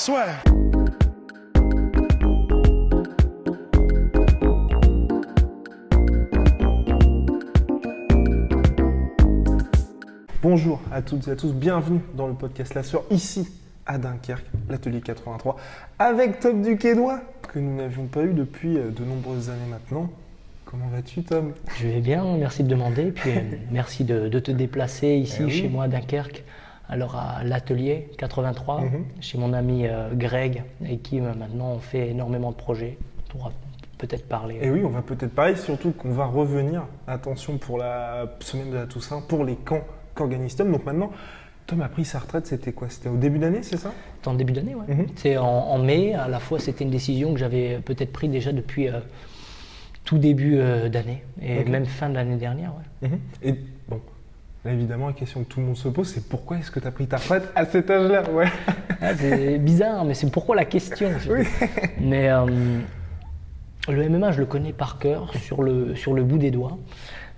Swag. Bonjour à toutes et à tous, bienvenue dans le podcast La Sueur, ici à Dunkerque, l'atelier 83, avec Tom Duquesnoy, que nous n'avions pas eu depuis de nombreuses années maintenant. Comment vas-tu, Tom? Je vais bien, merci de demander, puis merci de te déplacer ici oui. chez moi à Dunkerque, alors à l'atelier 83, chez mon ami Greg, avec qui maintenant on fait énormément de projets. On pourra peut-être parler. Et oui, on va peut-être parler, surtout qu'on va revenir, attention pour la semaine de la Toussaint, pour les camps qu'organise Tom. Donc maintenant, Tom a pris sa retraite, c'était quoi? C'était au début d'année, c'est ça? C'était en début d'année, oui. C'est en mai, à la fois c'était une décision que j'avais peut-être prise déjà depuis tout début d'année, et même fin de l'année dernière. Ouais. Et bon, là évidemment, la question que tout le monde se pose, c'est pourquoi est-ce que tu as pris ta retraite à cet âge-là? Ouais. Ah, c'est bizarre, mais c'est pourquoi la question. Oui. Mais le MMA, je le connais par cœur, sur le bout des doigts.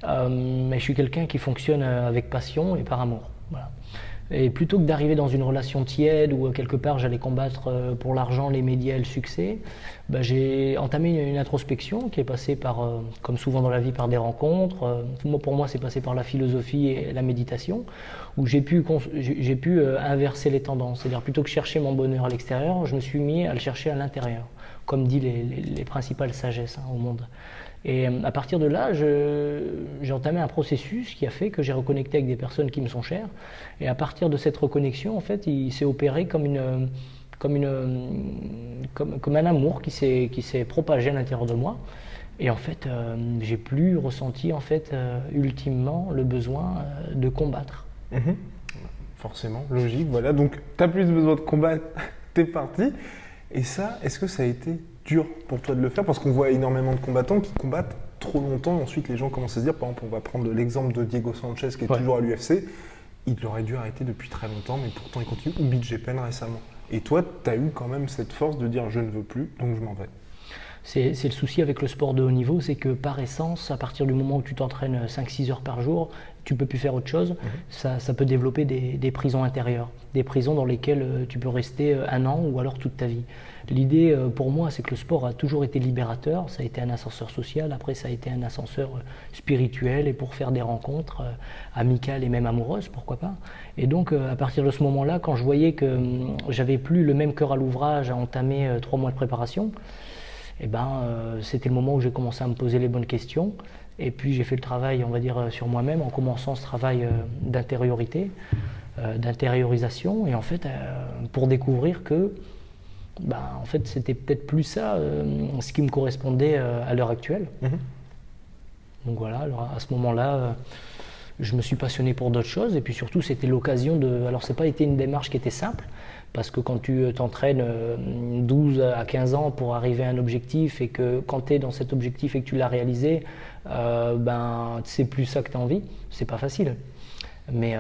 Mais je suis quelqu'un qui fonctionne avec passion et par amour. Voilà. Et plutôt que d'arriver dans une relation tiède où quelque part j'allais combattre pour l'argent, les médias et le succès, j'ai entamé une introspection qui est passée par, comme souvent dans la vie, par des rencontres. Pour moi, c'est passé par la philosophie et la méditation, où j'ai pu inverser les tendances. C'est-à-dire plutôt que chercher mon bonheur à l'extérieur, je me suis mis à le chercher à l'intérieur, comme dit les principales sagesses au monde. Et à partir de là, j'ai entamé un processus qui a fait que j'ai reconnecté avec des personnes qui me sont chères. Et à partir de cette reconnexion, en fait, il s'est opéré comme un amour qui s'est propagé à l'intérieur de moi. Et en fait, j'ai plus ressenti ultimement le besoin de combattre. Forcément, logique, voilà. Donc, tu n'as plus besoin de combattre, t'es parti. Et ça, est-ce que ça a été dur pour toi de le faire? Parce qu'on voit énormément de combattants qui combattent trop longtemps et ensuite les gens commencent à se dire, par exemple, on va prendre l'exemple de Diego Sanchez qui est toujours à l'UFC, il aurait dû arrêter depuis très longtemps mais pourtant il continue, ou BJ Penn récemment. Et toi, tu as eu quand même cette force de dire je ne veux plus, donc je m'en vais. C'est le souci avec le sport de haut niveau, c'est que par essence, à partir du moment où tu t'entraînes 5-6 heures par jour, tu ne peux plus faire autre chose, ça peut développer des prisons intérieures, des prisons dans lesquelles tu peux rester 1 an ou alors toute ta vie. L'idée pour moi, c'est que le sport a toujours été libérateur, ça a été un ascenseur social, après ça a été un ascenseur spirituel et pour faire des rencontres amicales et même amoureuses, pourquoi pas. Et donc à partir de ce moment-là, quand je voyais que j'avais plus le même cœur à l'ouvrage à entamer 3 mois de préparation, c'était le moment où j'ai commencé à me poser les bonnes questions. Et puis j'ai fait le travail, on va dire, sur moi-même en commençant ce travail d'intériorité, d'intériorisation. Et en fait, pour découvrir que en fait, c'était peut-être plus ça ce qui me correspondait à l'heure actuelle. Donc voilà, alors à ce moment-là, je me suis passionné pour d'autres choses. Et puis surtout, c'était l'occasion de... Alors, ça n'a pas été une démarche qui était simple, parce que quand tu t'entraînes 12 à 15 ans pour arriver à un objectif et que quand tu es dans cet objectif et que tu l'as réalisé, c'est plus ça que tu as envie, c'est pas facile. Mais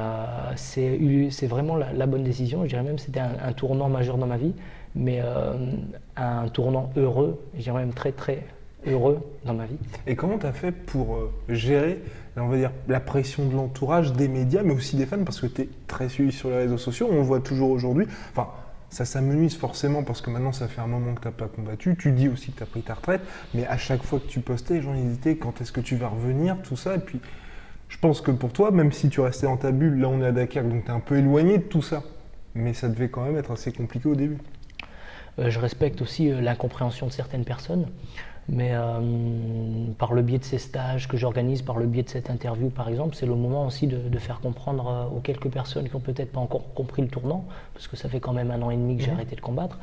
c'est vraiment la bonne décision. Je dirais même que c'était un tournant majeur dans ma vie, mais un tournant heureux, je dirais même très très heureux dans ma vie. Et comment tu as fait pour gérer, on va dire, la pression de l'entourage, des médias, mais aussi des fans, parce que tu es très suivi sur les réseaux sociaux, on le voit toujours aujourd'hui. Enfin, ça s'amenuise forcément parce que maintenant ça fait un moment que tu n'as pas combattu, tu dis aussi que tu as pris ta retraite, mais à chaque fois que tu postais, les gens hésitaient, quand est-ce que tu vas revenir, tout ça. Et puis, je pense que pour toi, même si tu restais dans ta bulle, là on est à Dakar, donc tu es un peu éloigné de tout ça, mais ça devait quand même être assez compliqué au début. Je respecte aussi l'incompréhension de certaines personnes. Mais par le biais de ces stages que j'organise, par le biais de cette interview par exemple, c'est le moment aussi de faire comprendre aux quelques personnes qui n'ont peut-être pas encore compris le tournant, parce que ça fait quand même 1 an et demi que j'ai arrêté de combattre,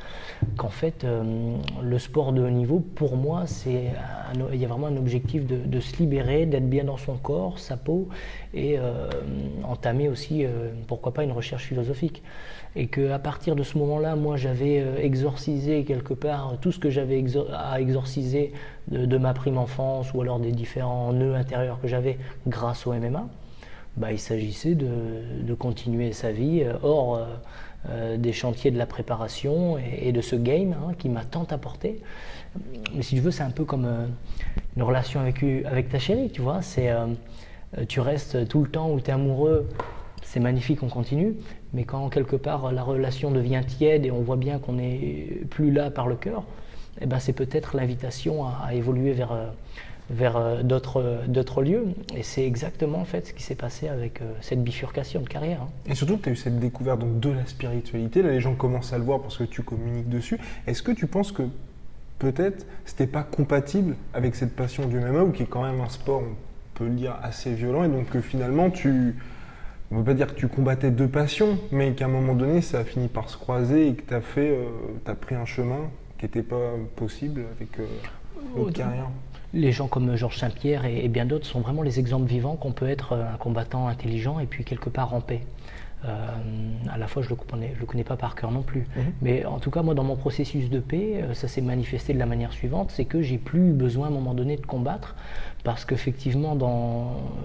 qu'en fait le sport de haut niveau, pour moi, il y a vraiment un objectif de se libérer, d'être bien dans son corps, sa peau, et entamer aussi, pourquoi pas, une recherche philosophique. Et qu'à partir de ce moment-là, moi j'avais exorcisé quelque part tout ce que j'avais à exorciser de ma prime enfance ou alors des différents nœuds intérieurs que j'avais grâce au MMA. Il s'agissait de continuer sa vie hors des chantiers de la préparation et de ce game qui m'a tant apporté. Mais si tu veux, c'est un peu comme une relation avec ta chérie, tu vois. Tu restes tout le temps où tu es amoureux, c'est magnifique, on continue. Mais quand quelque part la relation devient tiède et on voit bien qu'on n'est plus là par le cœur, eh ben, c'est peut-être l'invitation à évoluer vers d'autres lieux. Et c'est exactement en fait ce qui s'est passé avec cette bifurcation de carrière. Et surtout que tu as eu cette découverte donc, de la spiritualité. Là, les gens commencent à le voir parce que tu communiques dessus. Est-ce que tu penses que peut-être c'était pas compatible avec cette passion du MMA, ou qui est quand même un sport, on peut le dire, assez violent, et donc que finalement on ne veut pas dire que tu combattais deux passions, mais qu'à un moment donné ça a fini par se croiser et que tu as pris un chemin qui n'était pas possible avec l'autre carrière? Les gens comme Georges Saint-Pierre et bien d'autres sont vraiment les exemples vivants qu'on peut être un combattant intelligent et puis quelque part en paix. À la fois, je le connais pas par cœur non plus. Mais en tout cas, moi, dans mon processus de paix, ça s'est manifesté de la manière suivante, c'est que j'ai plus eu besoin à un moment donné de combattre, parce qu'effectivement,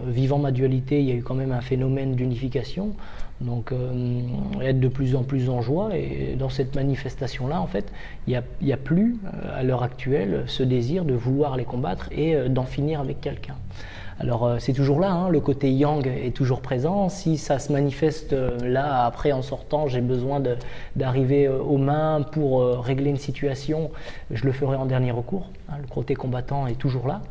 vivant ma dualité, il y a eu quand même un phénomène d'unification, donc être de plus en plus en joie, et dans cette manifestation-là, en fait, il n'y a plus, à l'heure actuelle, ce désir de vouloir les combattre et d'en finir avec quelqu'un. Alors c'est toujours là, le côté yang est toujours présent. Si ça se manifeste là, après en sortant, j'ai besoin d'arriver aux mains pour régler une situation, je le ferai en dernier recours. Le côté combattant est toujours là.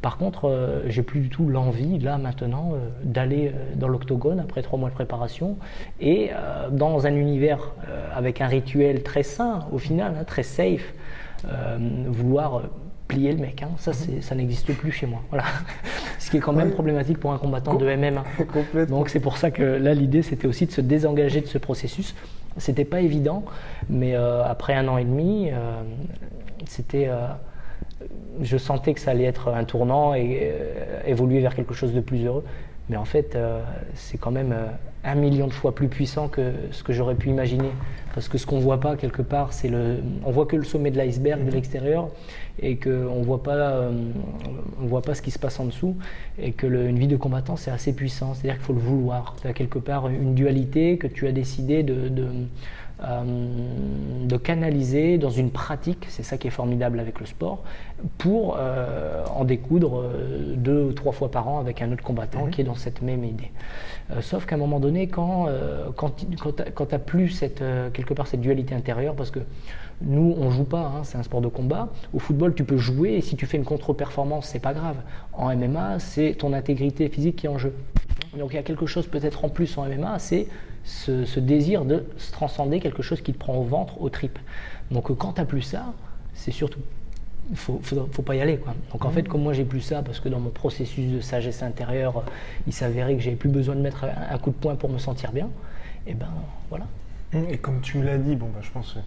Par contre, j'ai plus du tout l'envie, là maintenant, d'aller dans l'octogone après 3 mois de préparation et dans un univers avec un rituel très sain, au final, très safe, vouloir plier le mec, ça n'existe plus chez moi. Voilà. Ce qui est quand même problématique pour un combattant de MMA. Donc c'est pour ça que là l'idée c'était aussi de se désengager de ce processus. C'était pas évident, mais après 1 an et demi, je sentais que ça allait être un tournant et évoluer vers quelque chose de plus heureux. Mais en fait, c'est quand même 1 million de fois plus puissant que ce que j'aurais pu imaginer. Parce que ce qu'on ne voit pas quelque part, on voit que le sommet de l'iceberg de l'extérieur et qu'on ne voit pas ce qui se passe en dessous. Et que une vie de combattant, c'est assez puissant. C'est-à-dire qu'il faut le vouloir. Tu as quelque part une dualité que tu as décidé de canaliser dans une pratique, c'est ça qui est formidable avec le sport, pour en découdre 2 ou 3 fois par an avec un autre combattant qui est dans cette même idée. Sauf qu'à un moment donné, quand tu n'as plus quelque part cette dualité intérieure, parce que nous on joue pas, c'est un sport de combat. Au football tu peux jouer et si tu fais une contre-performance c'est pas grave. En MMA c'est ton intégrité physique qui est en jeu. Donc il y a quelque chose peut-être en plus en MMA, c'est ce désir de se transcender, quelque chose qui te prend au ventre, aux tripes. Donc quand tu n'as plus ça, c'est surtout, faut pas y aller, quoi. Donc en fait, comme moi j'ai plus ça, parce que dans mon processus de sagesse intérieure, il s'avérait que j'avais plus besoin de mettre un coup de poing pour me sentir bien, et ben voilà. Et comme tu me l'as dit, je pense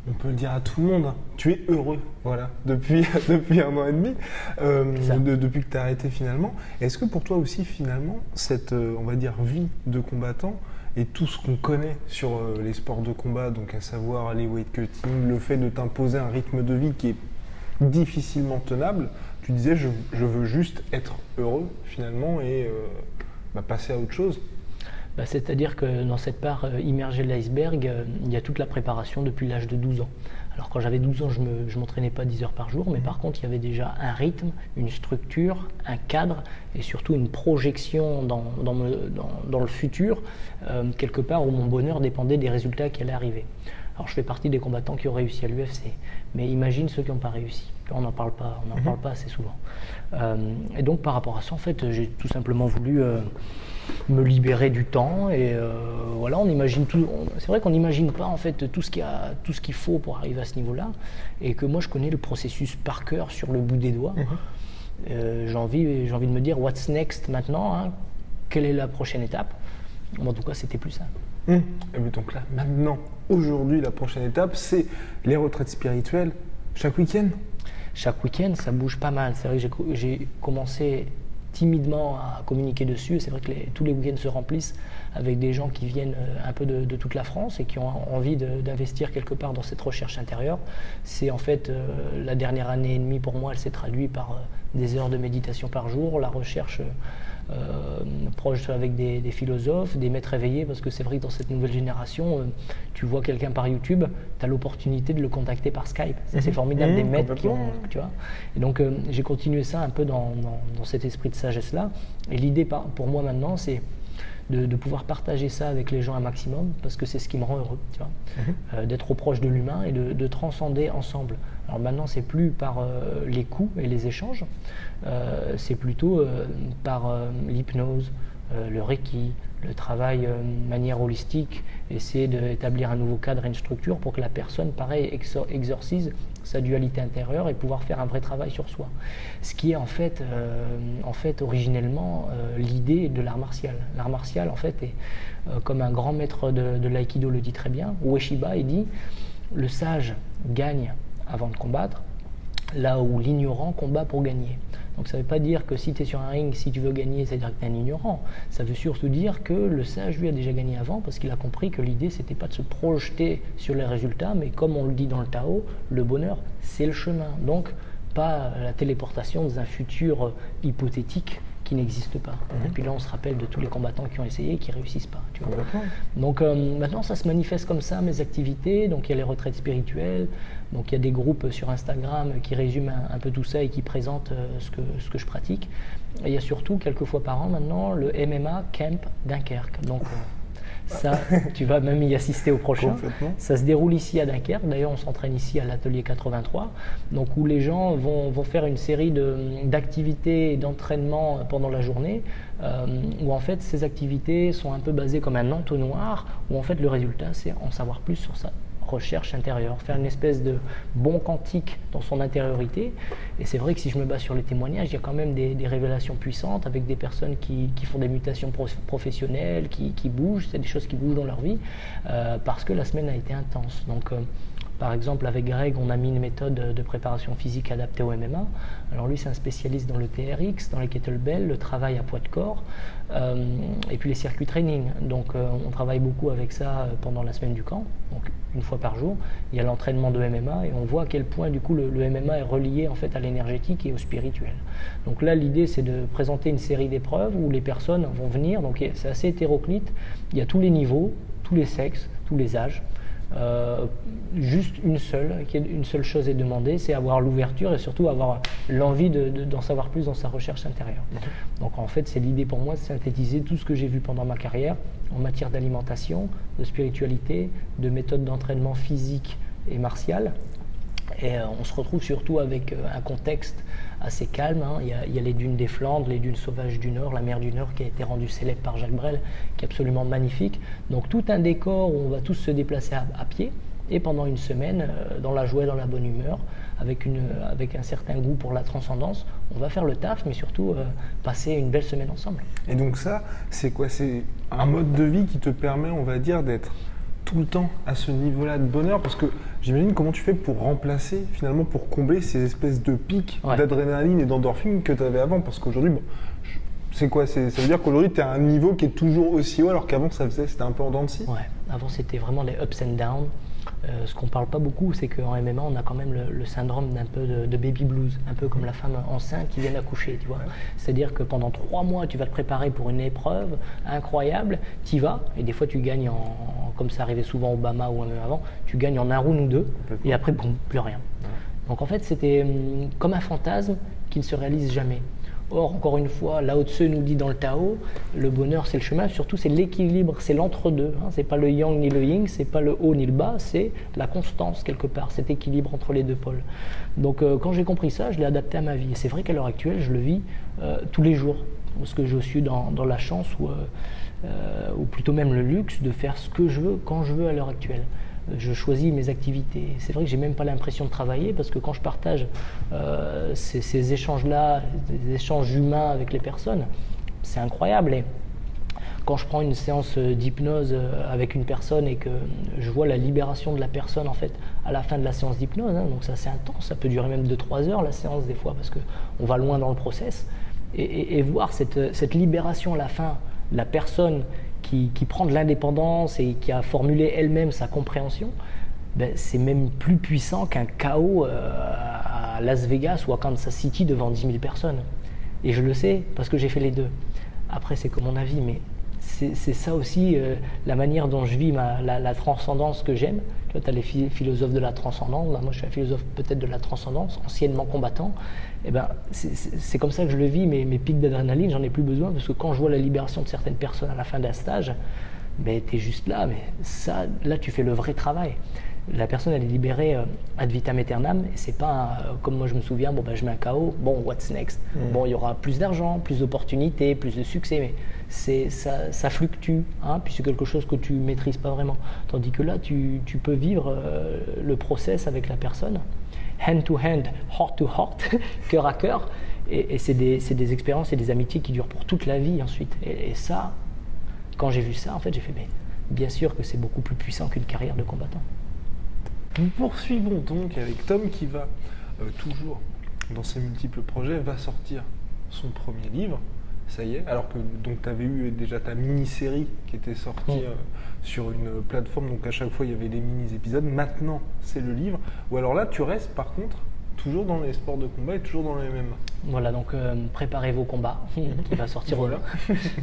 on peut le dire à tout le monde, tu es heureux, voilà, depuis 1 an et demi, depuis que tu as arrêté finalement. Est-ce que pour toi aussi finalement, cette, on va dire, vie de combattant, et tout ce qu'on connaît sur les sports de combat, donc à savoir les weight cutting, le fait de t'imposer un rythme de vie qui est difficilement tenable, tu disais je veux juste être heureux finalement et passer à autre chose. C'est-à-dire que dans cette part immergée de l'iceberg, il y a toute la préparation depuis l'âge de 12 ans. Alors quand j'avais 12 ans, je ne m'entraînais pas 10 heures par jour, mais par contre il y avait déjà un rythme, une structure, un cadre et surtout une projection dans le futur, quelque part où mon bonheur dépendait des résultats qui allaient arriver. Alors je fais partie des combattants qui ont réussi à l'UFC, mais imagine ceux qui n'ont pas réussi. On n'en parle pas, assez souvent. Et donc par rapport à ça, en fait, j'ai tout simplement voulu me libérer du temps et voilà, on imagine tout. C'est vrai qu'on n'imagine pas en fait tout ce qu'il faut pour arriver à ce niveau-là, et que moi je connais le processus par cœur sur le bout des doigts. J'ai envie de me dire what's next maintenant, quelle est la prochaine étape. En tout cas, c'était plus ça. Et donc là, maintenant, aujourd'hui, la prochaine étape, c'est les retraites spirituelles chaque week-end. Chaque week-end, ça bouge pas mal. C'est vrai que j'ai commencé timidement à communiquer dessus. C'est vrai que tous les week-ends se remplissent avec des gens qui viennent un peu de toute la France et qui ont envie d'investir quelque part dans cette recherche intérieure. C'est en fait la dernière année et demie pour moi, elle s'est traduite par des heures de méditation par jour, la recherche proche avec des philosophes, des maîtres éveillés, parce que c'est vrai que dans cette nouvelle génération, tu vois quelqu'un par YouTube, tu as l'opportunité de le contacter par Skype. Ça, c'est formidable, des maîtres qui ont, tu vois. Et donc j'ai continué ça un peu dans cet esprit de sagesse-là. Et l'idée pour moi maintenant, c'est de pouvoir partager ça avec les gens un maximum, parce que c'est ce qui me rend heureux, tu vois. D'être au proche de l'humain et de transcender ensemble. Alors maintenant, c'est plus par les coups et les échanges, c'est plutôt par l'hypnose, le reiki, le travail de manière holistique, essayer d'établir un nouveau cadre et une structure pour que la personne, pareil, exorcise sa dualité intérieure et pouvoir faire un vrai travail sur soi. Ce qui est en fait originellement l'idée de l'art martial. L'art martial, en fait, est comme un grand maître de l'aïkido le dit très bien, Ueshiba, il dit « le sage gagne avant de combattre, là où l'ignorant combat pour gagner ». Donc ça ne veut pas dire que si tu es sur un ring, si tu veux gagner, c'est-à-dire que tu es un ignorant. Ça veut surtout dire que le sage, lui, a déjà gagné avant parce qu'il a compris que l'idée, c'était pas de se projeter sur les résultats, mais comme on le dit dans le Tao, le bonheur, c'est le chemin. Donc, pas la téléportation dans un futur hypothétique qui n'existe pas. Et puis là, on se rappelle de tous les combattants qui ont essayé et qui ne réussissent pas. Tu vois. Donc maintenant, ça se manifeste comme ça, mes activités. Donc il y a les retraites spirituelles, donc il y a des groupes sur Instagram qui résument un peu tout ça et qui présentent ce que je pratique. Et il y a surtout, quelques fois par an maintenant, le MMA Camp Dunkerque. Donc ça, tu vas même y assister au prochain. Ça se déroule ici à Dunkerque. D'ailleurs, on s'entraîne ici à l'atelier 83, donc où les gens vont faire une série d'activités et d'entraînements pendant la journée, où en fait ces activités sont un peu basées comme un entonnoir, où en fait le résultat, c'est en savoir plus sur ça. Recherche intérieure, faire une espèce de bon quantique dans son intériorité. Et c'est vrai que si je me base sur les témoignages, il y a quand même des révélations puissantes avec des personnes qui font des mutations professionnelles, qui bougent, c'est des choses qui bougent dans leur vie, parce que la semaine a été intense. Donc par exemple, avec Greg, on a mis une méthode de préparation physique adaptée au MMA. Alors lui, c'est un spécialiste dans le TRX, dans les kettlebells, le travail à poids de corps, et puis les circuits training. Donc on travaille beaucoup avec ça pendant la semaine du camp, donc une fois par jour. Il y a l'entraînement de MMA et on voit à quel point du coup le MMA est relié en fait à l'énergétique et au spirituel. Donc là, l'idée, c'est de présenter une série d'épreuves où les personnes vont venir. Donc c'est assez hétéroclite. Il y a tous les niveaux, tous les sexes, tous les âges. Juste une seule chose est demandée, c'est avoir l'ouverture et surtout avoir l'envie d'en savoir plus dans sa recherche intérieure. Donc en fait, c'est l'idée pour moi de synthétiser tout ce que j'ai vu pendant ma carrière en matière d'alimentation, de spiritualité, de méthodes d'entraînement physique et martial. Et on se retrouve surtout avec un contexte assez calme. Il y a les dunes des Flandres, les dunes sauvages du Nord, la mer du Nord qui a été rendue célèbre par Jacques Brel, qui est absolument magnifique. Donc tout un décor où on va tous se déplacer à pied et pendant une semaine, dans la joie et dans la bonne humeur, avec un certain goût pour la transcendance, on va faire le taf, mais surtout passer une belle semaine ensemble. Et donc ça, c'est quoi? C'est un mode de vie qui te permet, on va dire, d'être tout le temps à ce niveau-là de bonheur, parce que j'imagine comment tu fais pour remplacer, finalement, pour combler ces espèces de pics d'adrénaline et d'endorphine que tu avais avant, parce qu'aujourd'hui, c'est quoi? Ça veut dire qu'aujourd'hui, tu es à un niveau qui est toujours aussi haut, alors qu'avant, c'était un peu en dents de scie? Ouais, avant, c'était vraiment les ups and downs. Ce qu'on ne parle pas beaucoup, c'est qu'en MMA, on a quand même le syndrome d'un peu de baby blues, un peu comme la femme enceinte qui vient d'accoucher, tu vois. C'est-à-dire que pendant 3 mois, tu vas te préparer pour une épreuve incroyable, tu y vas, et des fois tu gagnes, comme ça arrivait souvent au Bama ou même avant, tu gagnes en un round ou deux, et après, boum, plus rien. Donc en fait, c'était comme un fantasme qui ne se réalise jamais. Or, encore une fois, Lao Tse nous dit dans le Tao, le bonheur c'est le chemin, surtout c'est l'équilibre, c'est l'entre-deux. C'est pas le yang ni le yin, c'est pas le haut ni le bas, c'est la constance quelque part, cet équilibre entre les deux pôles. Donc quand j'ai compris ça, je l'ai adapté à ma vie. Et c'est vrai qu'à l'heure actuelle, je le vis tous les jours, parce que je suis dans la chance ou plutôt même le luxe de faire ce que je veux quand je veux à l'heure actuelle. Je choisis mes activités. C'est vrai que j'ai même pas l'impression de travailler parce que quand je partage ces échanges-là, des échanges humains avec les personnes, c'est incroyable. Et quand je prends une séance d'hypnose avec une personne et que je vois la libération de la personne en fait à la fin de la séance d'hypnose, donc ça c'est intense, ça peut durer même 2-3 heures la séance des fois parce qu'on va loin dans le process, et voir cette libération à la fin, la personne qui prend de l'indépendance et qui a formulé elle-même sa compréhension, c'est même plus puissant qu'un chaos à Las Vegas ou à Kansas City devant 10 000 personnes. Et je le sais parce que j'ai fait les deux. Après, c'est que mon avis, mais c'est ça aussi la manière dont je vis la transcendance que j'aime. Tu vois, as les philosophes de la transcendance, moi je suis un philosophe peut-être de la transcendance, anciennement combattant. Et ben, c'est comme ça que je le vis, mes pics d'adrénaline, j'en ai plus besoin, parce que quand je vois la libération de certaines personnes à la fin d'un stage, ben, tu es juste là, mais ça, là tu fais le vrai travail. La personne elle est libérée ad vitam aeternam, et c'est pas comme moi je me souviens, bon ben je mets un KO, bon what's next, bon il y aura plus d'argent, plus d'opportunités, plus de succès, mais ça fluctue, hein, puis c'est quelque chose que tu maîtrises pas vraiment. Tandis que là tu peux vivre le process avec la personne, hand to hand, heart to heart, cœur à cœur, et c'est des expériences et des amitiés qui durent pour toute la vie ensuite. Et ça, quand j'ai vu ça, en fait j'ai fait, mais bien sûr que c'est beaucoup plus puissant qu'une carrière de combattant. Nous poursuivons donc avec Tom qui va toujours dans ses multiples projets, va sortir son premier livre, ça y est, alors que tu avais eu déjà ta mini-série qui était sortie sur une plateforme, donc à chaque fois il y avait des mini-épisodes, maintenant c'est le livre, ou alors là tu restes par contre toujours dans les sports de combat et toujours dans le MMA. Voilà, donc préparez vos combats, qui va sortir voilà.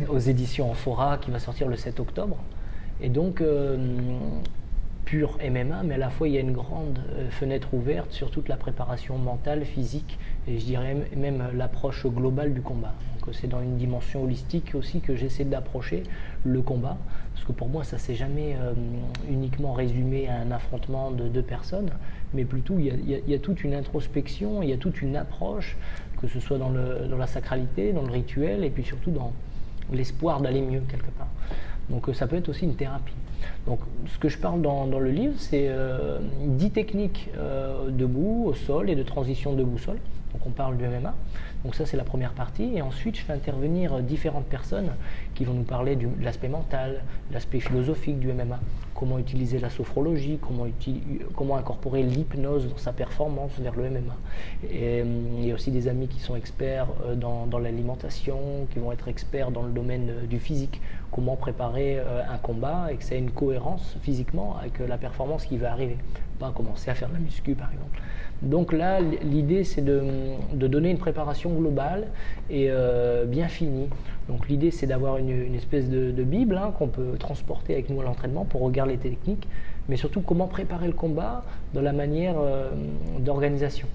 aux éditions Amphora, qui va sortir le 7 octobre, et donc pur MMA, mais à la fois il y a une grande fenêtre ouverte sur toute la préparation mentale, physique, et je dirais même l'approche globale du combat. Donc c'est dans une dimension holistique aussi que j'essaie d'approcher le combat, parce que pour moi ça s'est jamais uniquement résumé à un affrontement de deux personnes, mais plutôt il y a toute une introspection, il y a toute une approche, que ce soit dans la sacralité, dans le rituel, et puis surtout dans l'espoir d'aller mieux quelque part. Donc ça peut être aussi une thérapie. Donc ce que je parle dans le livre, c'est 10 techniques debout, au sol et de transition debout-sol. Donc on parle du MMA. Donc ça c'est la première partie. Et ensuite je fais intervenir différentes personnes qui vont nous parler de l'aspect mental, l'aspect philosophique du MMA. Comment utiliser la sophrologie, comment incorporer l'hypnose dans sa performance vers le MMA. Et il y a aussi des amis qui sont experts dans l'alimentation, qui vont être experts dans le domaine du physique. Comment préparer un combat et que ça ait une cohérence physiquement avec la performance qui va arriver. Pas commencer à faire de la muscu par exemple. Donc là, l'idée c'est de donner une préparation globale et bien finie. Donc l'idée c'est d'avoir une espèce de bible qu'on peut transporter avec nous à l'entraînement pour regarder les techniques, mais surtout comment préparer le combat dans la manière d'organisation.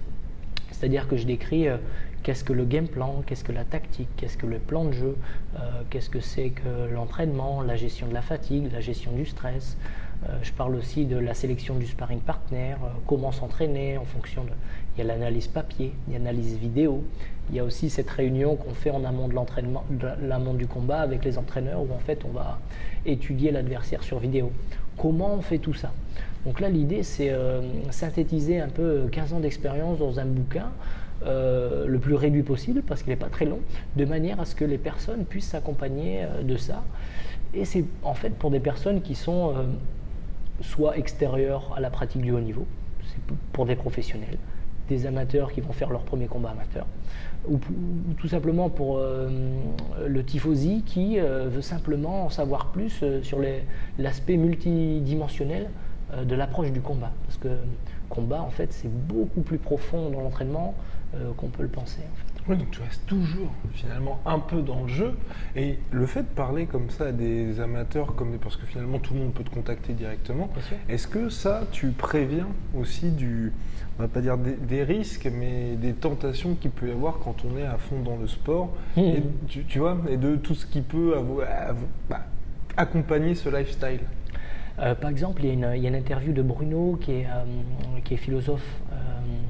C'est-à-dire que je décris qu'est-ce que le game plan, qu'est-ce que la tactique, qu'est-ce que le plan de jeu, qu'est-ce que c'est que l'entraînement, la gestion de la fatigue, la gestion du stress. Je parle aussi de la sélection du sparring partner, comment s'entraîner en fonction de... Il y a l'analyse papier, il y a l'analyse vidéo, il y a aussi cette réunion qu'on fait en amont de l'entraînement, l'amont du combat avec les entraîneurs où en fait on va étudier l'adversaire sur vidéo. Comment on fait tout ça? Donc là l'idée c'est synthétiser un peu 15 ans d'expérience dans un bouquin le plus réduit possible parce qu'il n'est pas très long, de manière à ce que les personnes puissent s'accompagner de ça. Et c'est en fait pour des personnes qui sont soit extérieures à la pratique du haut niveau, c'est pour des professionnels, des amateurs qui vont faire leur premier combat amateur, ou tout simplement pour le tifosi qui veut simplement en savoir plus sur l'aspect multidimensionnel de l'approche du combat. Parce que combat, en fait, c'est beaucoup plus profond dans l'entraînement qu'on peut le penser. En fait. Oui, donc tu restes toujours finalement un peu dans le jeu. Et le fait de parler comme ça à des amateurs, parce que finalement tout le monde peut te contacter directement, est-ce que ça, tu préviens aussi on va pas dire des risques, mais des tentations qu'il peut y avoir quand on est à fond dans le sport, et, tu vois, et de tout ce qui peut accompagner ce lifestyle? Par exemple, il y a une interview de Bruno qui est philosophe,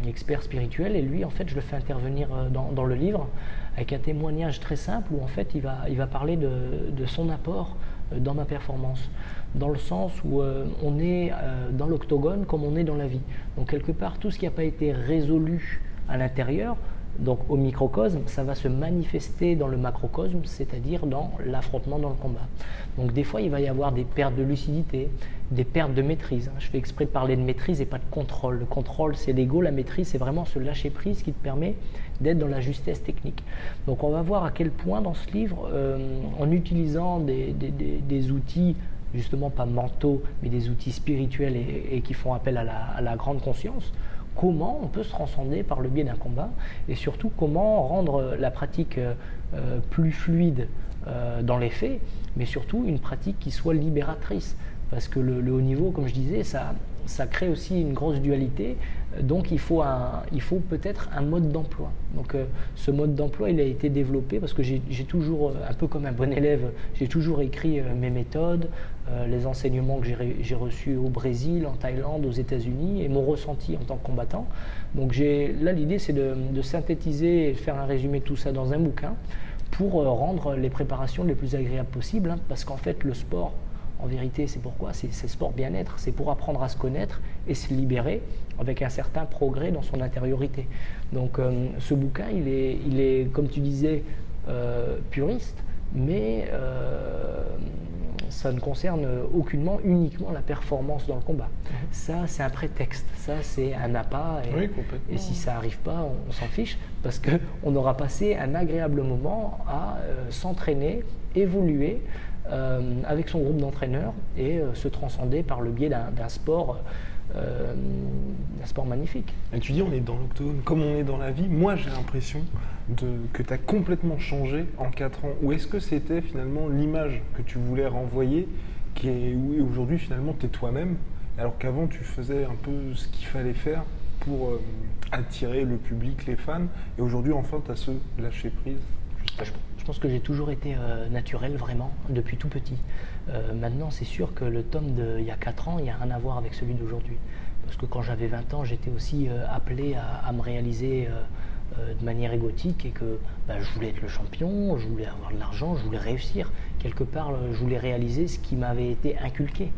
expert spirituel, et lui, en fait, je le fais intervenir dans le livre avec un témoignage très simple où, en fait, il va parler de son apport dans ma performance, dans le sens où on est dans l'octogone comme on est dans la vie. Donc, quelque part, tout ce qui n'a pas été résolu à l'intérieur, donc au microcosme, ça va se manifester dans le macrocosme, c'est-à-dire dans l'affrontement, dans le combat. Donc des fois, il va y avoir des pertes de lucidité, des pertes de maîtrise. Je fais exprès de parler de maîtrise et pas de contrôle. Le contrôle, c'est l'ego, la maîtrise, c'est vraiment ce lâcher-prise qui te permet d'être dans la justesse technique. Donc on va voir à quel point dans ce livre, en utilisant des outils, justement pas mentaux, mais des outils spirituels et qui font appel à la grande conscience, comment on peut se transcender par le biais d'un combat et surtout comment rendre la pratique plus fluide dans les faits, mais surtout une pratique qui soit libératrice. Parce que le haut niveau, comme je disais, ça crée aussi une grosse dualité, donc il faut peut-être un mode d'emploi. Donc ce mode d'emploi, il a été développé parce que j'ai toujours, un peu comme un bon élève, j'ai toujours écrit mes méthodes, les enseignements que j'ai reçus au Brésil, en Thaïlande, aux États-Unis et mon ressenti en tant que combattant. Donc là, l'idée, c'est de synthétiser et de faire un résumé de tout ça dans un bouquin pour rendre les préparations les plus agréables possibles, hein, parce qu'en fait, le sport, en vérité, c'est pourquoi? C'est sport bien-être, c'est pour apprendre à se connaître et se libérer avec un certain progrès dans son intériorité. Donc ce bouquin, il est comme tu disais, puriste, mais ça ne concerne aucunement uniquement la performance dans le combat. Ça, c'est un prétexte, ça, c'est un appât. Et si ça n'arrive pas, on s'en fiche, parce qu'on aura passé un agréable moment à s'entraîner, évoluer, avec son groupe d'entraîneurs et se transcender par le biais d'un sport magnifique. Et tu dis on est dans l'octogone comme on est dans la vie. Moi j'ai l'impression que tu as complètement changé en 4 ans. Ou est-ce que c'était finalement l'image que tu voulais renvoyer où aujourd'hui finalement tu es toi-même, alors qu'avant tu faisais un peu ce qu'il fallait faire pour attirer le public, les fans, et aujourd'hui enfin tu as ce lâcher prise? Je pense que j'ai toujours été naturel, vraiment, depuis tout petit. Maintenant, c'est sûr que le Tom d'il y a 4 ans, il n'y a rien à voir avec celui d'aujourd'hui. Parce que quand j'avais 20 ans, j'étais aussi appelé à me réaliser de manière égotique et que je voulais être le champion, je voulais avoir de l'argent, je voulais réussir. Quelque part, je voulais réaliser ce qui m'avait été inculqué.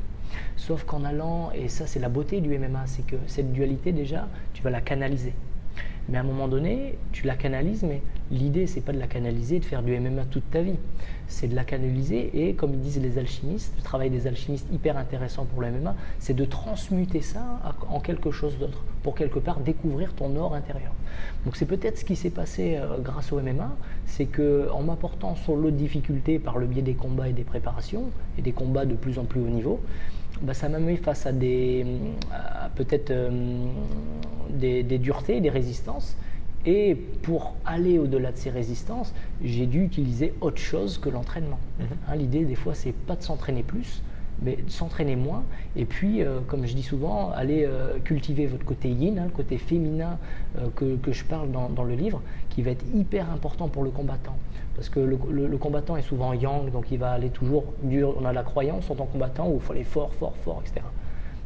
Sauf qu'en allant, et ça c'est la beauté du MMA, c'est que cette dualité déjà, tu vas la canaliser. Mais à un moment donné, tu la canalises, mais l'idée, c'est pas de la canaliser, de faire du MMA toute ta vie. C'est de la canaliser et, comme ils disent les alchimistes, le travail des alchimistes hyper intéressant pour le MMA, c'est de transmuter ça en quelque chose d'autre, pour quelque part découvrir ton or intérieur. Donc c'est peut-être ce qui s'est passé grâce au MMA, c'est qu'en m'apportant son lot de difficultés par le biais des combats et des préparations, et des combats de plus en plus haut niveau, ça m'a mis face à peut-être des duretés, des résistances. Et pour aller au-delà de ces résistances, j'ai dû utiliser autre chose que l'entraînement. L'idée, des fois, c'est pas de s'entraîner plus, mais de s'entraîner moins. Et puis, comme je dis souvent, aller cultiver votre côté yin, le côté féminin que je parle dans le livre, qui va être hyper important pour le combattant. Parce que le combattant est souvent yang, donc il va aller toujours dur. On a la croyance en tant que combattant où il faut aller fort, fort, fort, etc.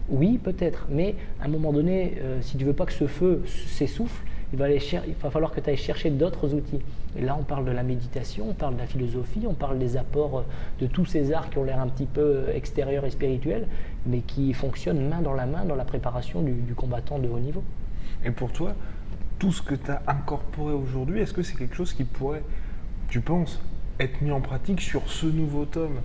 Oui, peut-être, mais à un moment donné, si tu veux pas que ce feu s'essouffle, il va falloir que tu ailles chercher d'autres outils. Et là, on parle de la méditation, on parle de la philosophie, on parle des apports de tous ces arts qui ont l'air un petit peu extérieurs et spirituels, mais qui fonctionnent main dans la préparation du combattant de haut niveau. Et pour toi, tout ce que tu as incorporé aujourd'hui, est-ce que c'est quelque chose qui pourrait, tu penses, être mis en pratique sur ce nouveau tome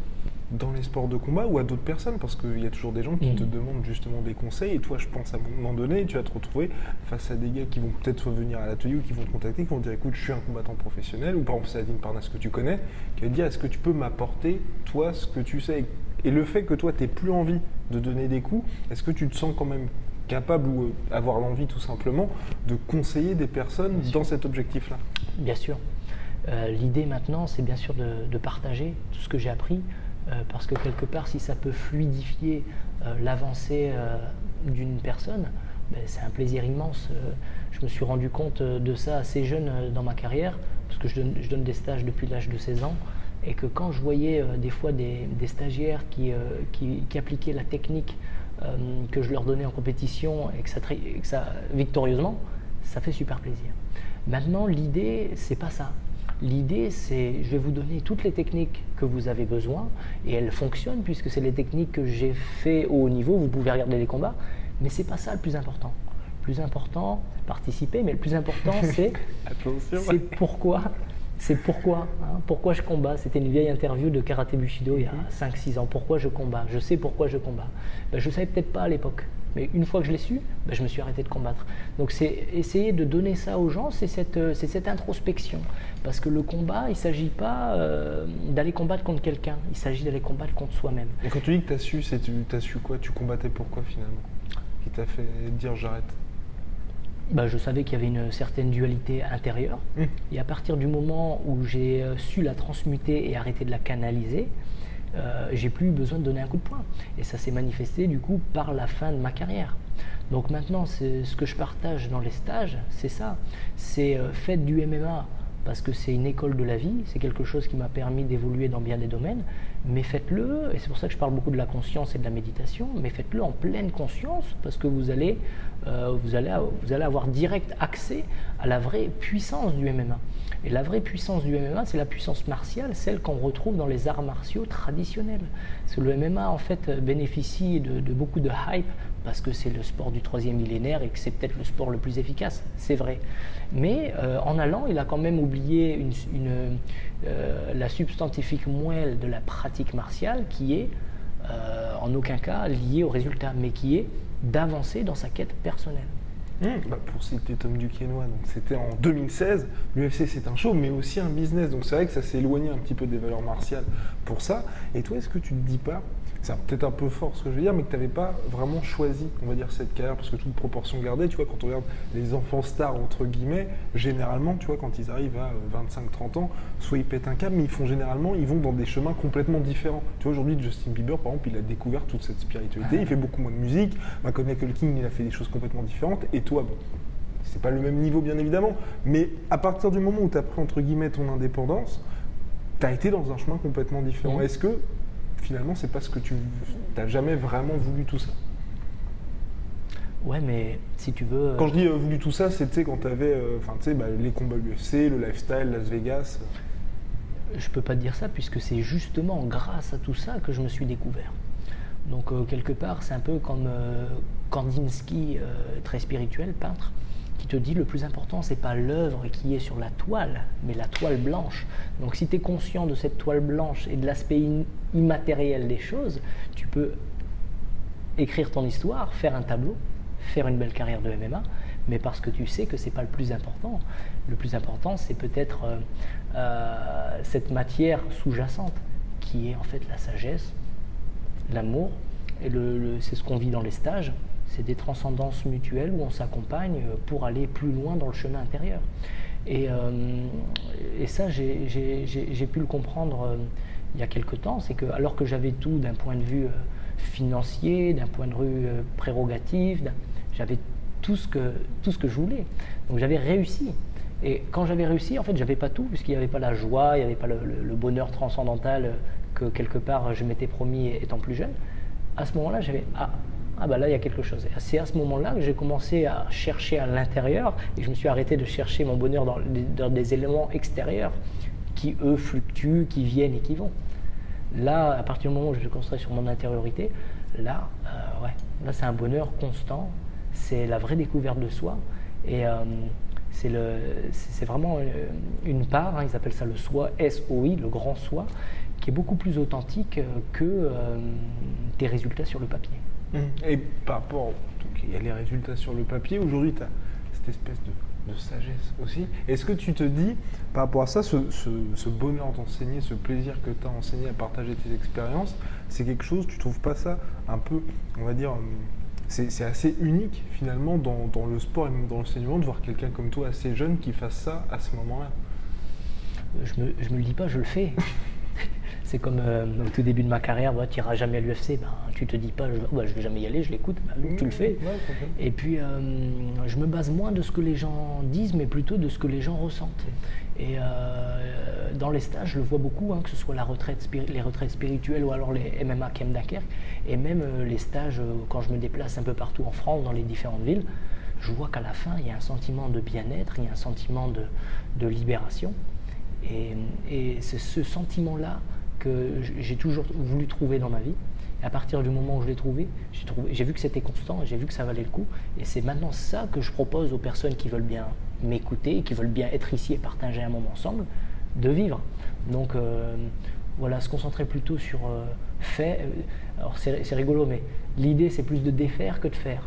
dans les sports de combat ou à d'autres personnes? Parce qu'il y a toujours des gens qui te demandent justement des conseils, et toi, je pense à un moment donné, tu vas te retrouver face à des gars qui vont peut-être venir à l'atelier ou qui vont te contacter, qui vont te dire écoute, je suis un combattant professionnel, ou par exemple Sadine Parnasse que tu connais, qui va te dire est-ce que tu peux m'apporter toi ce que tu sais? Et le fait que toi tu n'aies plus envie de donner des coups, est-ce que tu te sens quand même capable ou avoir l'envie tout simplement de conseiller des personnes dans cet objectif-là? Bien sûr. L'idée maintenant, c'est bien sûr de partager tout ce que j'ai appris, parce que quelque part, si ça peut fluidifier l'avancée d'une personne, c'est un plaisir immense. Je me suis rendu compte de ça assez jeune dans ma carrière, parce que je donne des stages depuis l'âge de 16 ans, et que quand je voyais des fois des stagiaires qui appliquaient la technique que je leur donnais en compétition et que ça victorieusement, ça fait super plaisir. Maintenant, l'idée, c'est pas ça. L'idée, c'est je vais vous donner toutes les techniques que vous avez besoin, et elles fonctionnent puisque c'est les techniques que j'ai fait au haut niveau. Vous pouvez regarder les combats, mais c'est pas ça le plus important. Le plus important, participer, mais le plus important, c'est pourquoi. C'est pourquoi je combats. C'était une vieille interview de Karaté Bushido il y a 5-6 ans. Pourquoi je combats? Je sais pourquoi je combats. Je ne savais peut-être pas à l'époque. Mais une fois que je l'ai su, je me suis arrêté de combattre. Donc c'est essayer de donner ça aux gens, c'est cette introspection. Parce que le combat, il ne s'agit pas d'aller combattre contre quelqu'un, il s'agit d'aller combattre contre soi-même. Et quand tu dis que tu as su quoi? Tu combattais pourquoi finalement? Qui t'a fait dire j'arrête? Je savais qu'il y avait une certaine dualité intérieure. Et à partir du moment où j'ai su la transmuter et arrêter de la canaliser, j'ai plus eu besoin de donner un coup de poing. Et ça s'est manifesté du coup par la fin de ma carrière. Donc maintenant, ce que je partage dans les stages, c'est ça. C'est faites du MMA parce que c'est une école de la vie, c'est quelque chose qui m'a permis d'évoluer dans bien des domaines, mais faites-le, et c'est pour ça que je parle beaucoup de la conscience et de la méditation, mais faites-le en pleine conscience parce que vous allez avoir direct accès à la vraie puissance du MMA. Et la vraie puissance du MMA, c'est la puissance martiale, celle qu'on retrouve dans les arts martiaux traditionnels. Parce que le MMA, en fait, bénéficie de beaucoup de hype parce que c'est le sport du 3e millénaire et que c'est peut-être le sport le plus efficace, c'est vrai. Mais en allant, il a quand même oublié la substantifique moelle de la pratique martiale qui est en aucun cas liée au résultat, mais qui est d'avancer dans sa quête personnelle. Pour citer Tom Duquesnoy, donc c'était en 2016, l'UFC c'est un show mais aussi un business, donc c'est vrai que ça s'est éloigné un petit peu des valeurs martiales pour ça. Et toi, est-ce que tu te dis pas, c'est peut-être un peu fort ce que je veux dire, mais que tu n'avais pas vraiment choisi, on va dire, cette carrière, parce que toute proportion gardée, tu vois, quand on regarde les enfants stars, entre guillemets, généralement, tu vois, quand ils arrivent à 25-30 ans, soit ils pètent un câble, mais ils vont dans des chemins complètement différents. Tu vois, aujourd'hui, Justin Bieber, par exemple, il a découvert toute cette spiritualité, il fait beaucoup moins de musique, Macaulay Culkin, il a fait des choses complètement différentes, et toi, c'est pas le même niveau, bien évidemment, mais à partir du moment où tu as pris, entre guillemets, ton indépendance, tu as été dans un chemin complètement différent. Est-ce que finalement, c'est parce que tu n'as jamais vraiment voulu tout ça? Ouais, mais si tu veux... Quand je dis voulu tout ça, c'est quand tu avais les combats UFC, le lifestyle, Las Vegas. Je peux pas te dire ça puisque c'est justement grâce à tout ça que je me suis découvert. Donc quelque part, c'est un peu comme Kandinsky, très spirituel, peintre, qui te dit le plus important, c'est pas l'œuvre qui est sur la toile, mais la toile blanche. Donc si tu es conscient de cette toile blanche et de l'aspect immatériel des choses, tu peux écrire ton histoire, faire un tableau, faire une belle carrière de MMA, mais parce que tu sais que c'est pas le plus important. Le plus important, c'est peut-être cette matière sous-jacente, qui est en fait la sagesse, l'amour, et c'est ce qu'on vit dans les stages. C'est des transcendances mutuelles où on s'accompagne pour aller plus loin dans le chemin intérieur. Et ça, j'ai pu le comprendre il y a quelque temps, c'est que alors que j'avais tout d'un point de vue financier, d'un point de vue prérogatif, j'avais tout ce que je voulais. Donc j'avais réussi. Et quand j'avais réussi, en fait, j'avais pas tout, puisqu'il n'y avait pas la joie, il n'y avait pas le bonheur transcendantal que quelque part je m'étais promis étant plus jeune. À ce moment-là, j'avais là il y a quelque chose. Et c'est à ce moment-là que j'ai commencé à chercher à l'intérieur et je me suis arrêté de chercher mon bonheur dans des éléments extérieurs qui eux fluctuent, qui viennent et qui vont. Là, à partir du moment où je me concentrais sur mon intériorité, là c'est un bonheur constant, c'est la vraie découverte de soi et c'est vraiment une part, ils appellent ça le soi, SOI, le grand soi, qui est beaucoup plus authentique que tes résultats sur le papier. Et par rapport, donc il y a les résultats sur le papier, aujourd'hui tu as cette espèce de sagesse aussi. Est-ce que tu te dis, par rapport à ça, ce bonheur d'enseigner, ce plaisir que tu as enseigné à partager tes expériences, c'est quelque chose, tu trouves pas ça un peu, on va dire, c'est assez unique finalement dans le sport et même dans l'enseignement de voir quelqu'un comme toi assez jeune qui fasse ça à ce moment-là? Je me le dis pas, je le fais. C'est comme au tout début de ma carrière, tu n'iras jamais à l'UFC, tu te dis pas, je vais jamais y aller, je l'écoute, tu le fais. Et puis je me base moins de ce que les gens disent, mais plutôt de ce que les gens ressentent. Et dans les stages, je le vois beaucoup, que ce soit les retraites spirituelles ou alors les MMA Camp Dunkerque, et même les stages quand je me déplace un peu partout en France, dans les différentes villes, je vois qu'à la fin, il y a un sentiment de bien-être, il y a un sentiment de libération. Et c'est ce sentiment-là que j'ai toujours voulu trouver dans ma vie. Et à partir du moment où je l'ai trouvé, j'ai vu que c'était constant, j'ai vu que ça valait le coup. Et c'est maintenant ça que je propose aux personnes qui veulent bien m'écouter, qui veulent bien être ici et partager un moment ensemble, de vivre. Donc se concentrer plutôt sur alors c'est rigolo, mais l'idée c'est plus de défaire que de faire.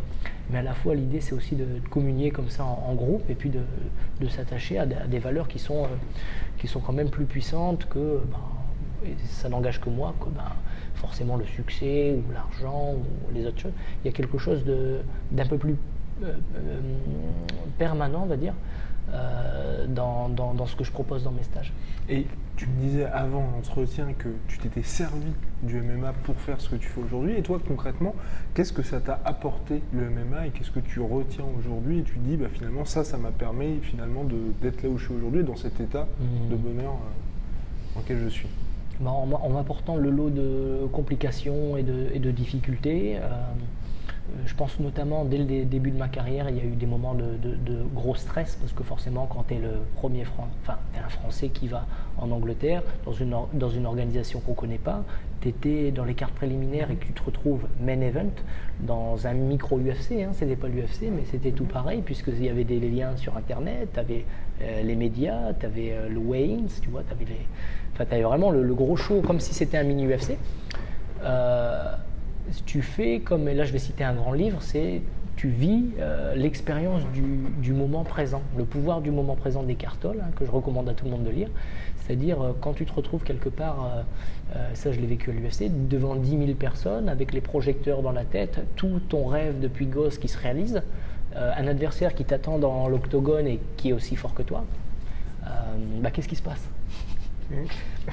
Mais à la fois l'idée c'est aussi de communier comme ça en groupe et puis de s'attacher à des valeurs qui sont quand même plus puissantes que et ça n'engage que moi, que forcément le succès ou l'argent ou les autres choses. Il y a quelque chose d'un peu plus permanent, on va dire, dans ce que je propose dans mes stages. Et tu me disais avant l'entretien que tu t'étais servi du MMA pour faire ce que tu fais aujourd'hui. Et toi, concrètement, qu'est-ce que ça t'a apporté le MMA et qu'est-ce que tu retiens aujourd'hui? Et tu te dis, finalement, ça m'a permis finalement d'être là où je suis aujourd'hui, dans cet état de bonheur dans lequel je suis. En m'apportant le lot de complications et de difficultés, je pense notamment dès le début de ma carrière, il y a eu des moments de gros stress parce que forcément quand tu es un Français qui va en Angleterre dans une organisation qu'on ne connaît pas, tu étais dans les cartes préliminaires et que tu te retrouves main event dans un micro UFC, c'était pas l'UFC mais c'était tout pareil puisqu'il y avait des liens sur internet, tu avais les médias, tu avais le weigh-ins, tu vois, tu avais vraiment le gros show comme si c'était un mini UFC. Tu fais comme, et là je vais citer un grand livre, c'est tu vis l'expérience du moment présent, le pouvoir du moment présent d'Eckhart Tolle, que je recommande à tout le monde de lire. C'est-à-dire quand tu te retrouves quelque part, ça je l'ai vécu à l'UFC, devant 10 000 personnes avec les projecteurs dans la tête, tout ton rêve depuis gosse qui se réalise, un adversaire qui t'attend dans l'octogone et qui est aussi fort que toi, qu'est-ce qui se passe?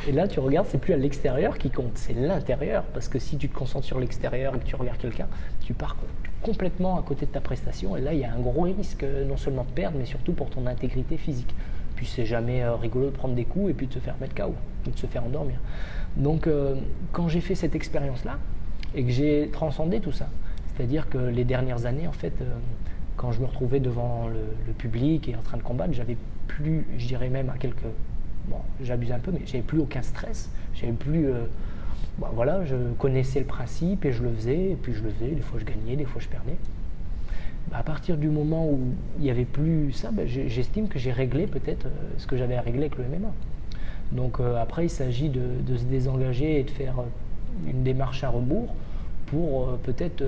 Et là, tu regardes, c'est plus à l'extérieur qui compte, c'est l'intérieur. Parce que si tu te concentres sur l'extérieur et que tu regardes quelqu'un, tu pars complètement à côté de ta prestation. Et là, il y a un gros risque, non seulement de perdre, mais surtout pour ton intégrité physique. Puis c'est jamais rigolo de prendre des coups et puis de se faire mettre KO ou de se faire endormir. Donc, quand j'ai fait cette expérience-là et que j'ai transcendé tout ça, c'est-à-dire que les dernières années, en fait, quand je me retrouvais devant le public et en train de combattre, j'avais plus, je dirais même à quelques... Bon, j'abuse un peu, mais j'avais plus aucun stress. J'avais plus, je connaissais le principe et je le faisais. Et puis je le faisais. Des fois je gagnais, des fois je perdais. À partir du moment où il n'y avait plus ça, j'estime que j'ai réglé peut-être ce que j'avais à régler avec le MMA. Donc après, il s'agit de se désengager et de faire une démarche à rebours pour peut-être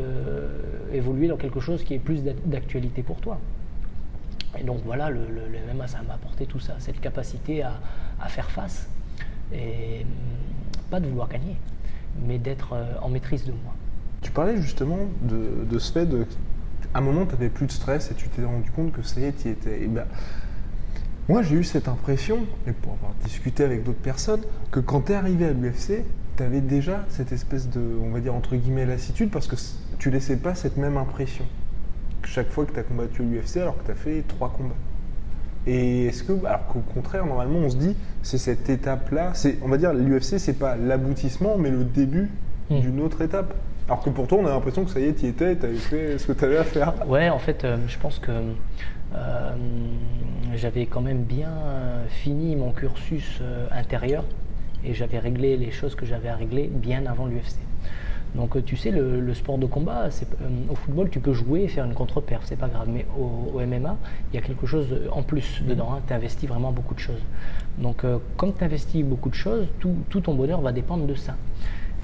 évoluer dans quelque chose qui est plus d'actualité pour toi. Et donc voilà, le MMA, ça m'a apporté tout ça, cette capacité à faire face et pas de vouloir gagner, mais d'être en maîtrise de moi. Tu parlais justement de ce fait à un moment, tu n'avais plus de stress et tu t'es rendu compte que ça y est, tu y étais. Moi, j'ai eu cette impression, et pour avoir discuté avec d'autres personnes, que quand tu es arrivé à l'UFC, tu avais déjà cette espèce de, on va dire entre guillemets, lassitude parce que tu laissais pas cette même impression chaque fois que tu as combattu l'UFC alors que tu as fait 3 combats. Et est-ce que, alors qu'au contraire, normalement, on se dit, c'est cette étape-là, on va dire, l'UFC, c'est pas l'aboutissement, mais le début d'une autre étape. Alors que pour toi, on a l'impression que ça y est, tu y étais, tu avais fait ce que tu avais à faire. Ouais, en fait, je pense que j'avais quand même bien fini mon cursus intérieur et j'avais réglé les choses que j'avais à régler bien avant l'UFC. Donc tu sais, le sport de combat, au football, tu peux jouer et faire une contre-perf, c'est pas grave. Mais au MMA, il y a quelque chose en plus dedans. Tu investis vraiment beaucoup de choses. Donc comme tu investis beaucoup de choses, tout ton bonheur va dépendre de ça.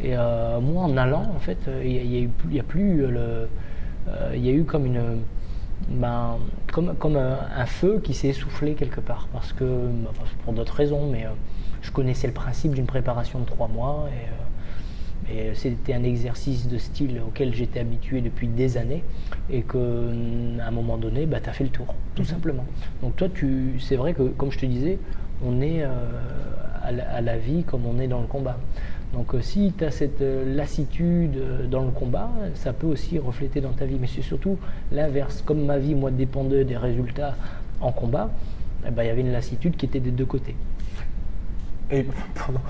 Et moi, en allant, en fait, il y a eu comme comme un feu qui s'est essoufflé quelque part. Parce que, pour d'autres raisons, mais je connaissais le principe d'une préparation de 3 mois. Et c'était un exercice de style auquel j'étais habitué depuis des années et qu'à un moment donné, tu as fait le tour, tout simplement. Donc toi, c'est vrai que, comme je te disais, on est à la vie comme on est dans le combat. Donc si tu as cette lassitude dans le combat, ça peut aussi refléter dans ta vie. Mais c'est surtout l'inverse. Comme ma vie, moi, dépendait des résultats en combat, il y avait une lassitude qui était des deux côtés. Et pardon,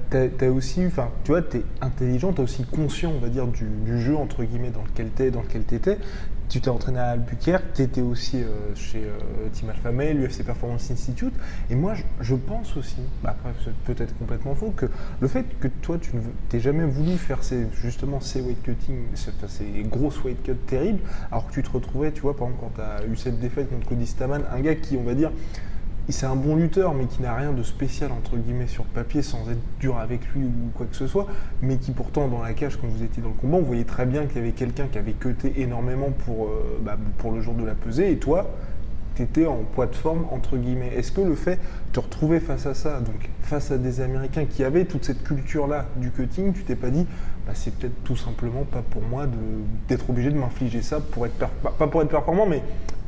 t'as aussi, tu vois, t'es intelligent, t'es aussi conscient, on va dire, du jeu entre guillemets dans lequel t'étais. Tu t'es entraîné à Albuquerque, t'étais aussi chez Team Alpha Male, l'UFC Performance Institute. Et moi, je pense aussi, après c'est peut-être complètement faux, que le fait que toi, tu n'aies jamais voulu faire ces weight cutting, ces grosses weight cuts terribles, alors que tu te retrouvais, tu vois, par exemple, quand t'as eu cette défaite contre Cody Stamann, un gars qui, on va dire, c'est un bon lutteur, mais qui n'a rien de spécial, entre guillemets, sur papier, sans être dur avec lui ou quoi que ce soit, mais qui pourtant, dans la cage, quand vous étiez dans le combat, on voyait très bien qu'il y avait quelqu'un qui avait cuté énormément pour le jour de la pesée, et toi, tu étais en poids de forme, entre guillemets. Est-ce que le fait de te retrouver face à ça, donc face à des Américains qui avaient toute cette culture-là du cutting, tu t'es pas dit, c'est peut-être tout simplement pas pour moi d'être obligé de m'infliger ça, pas pour être performant, mais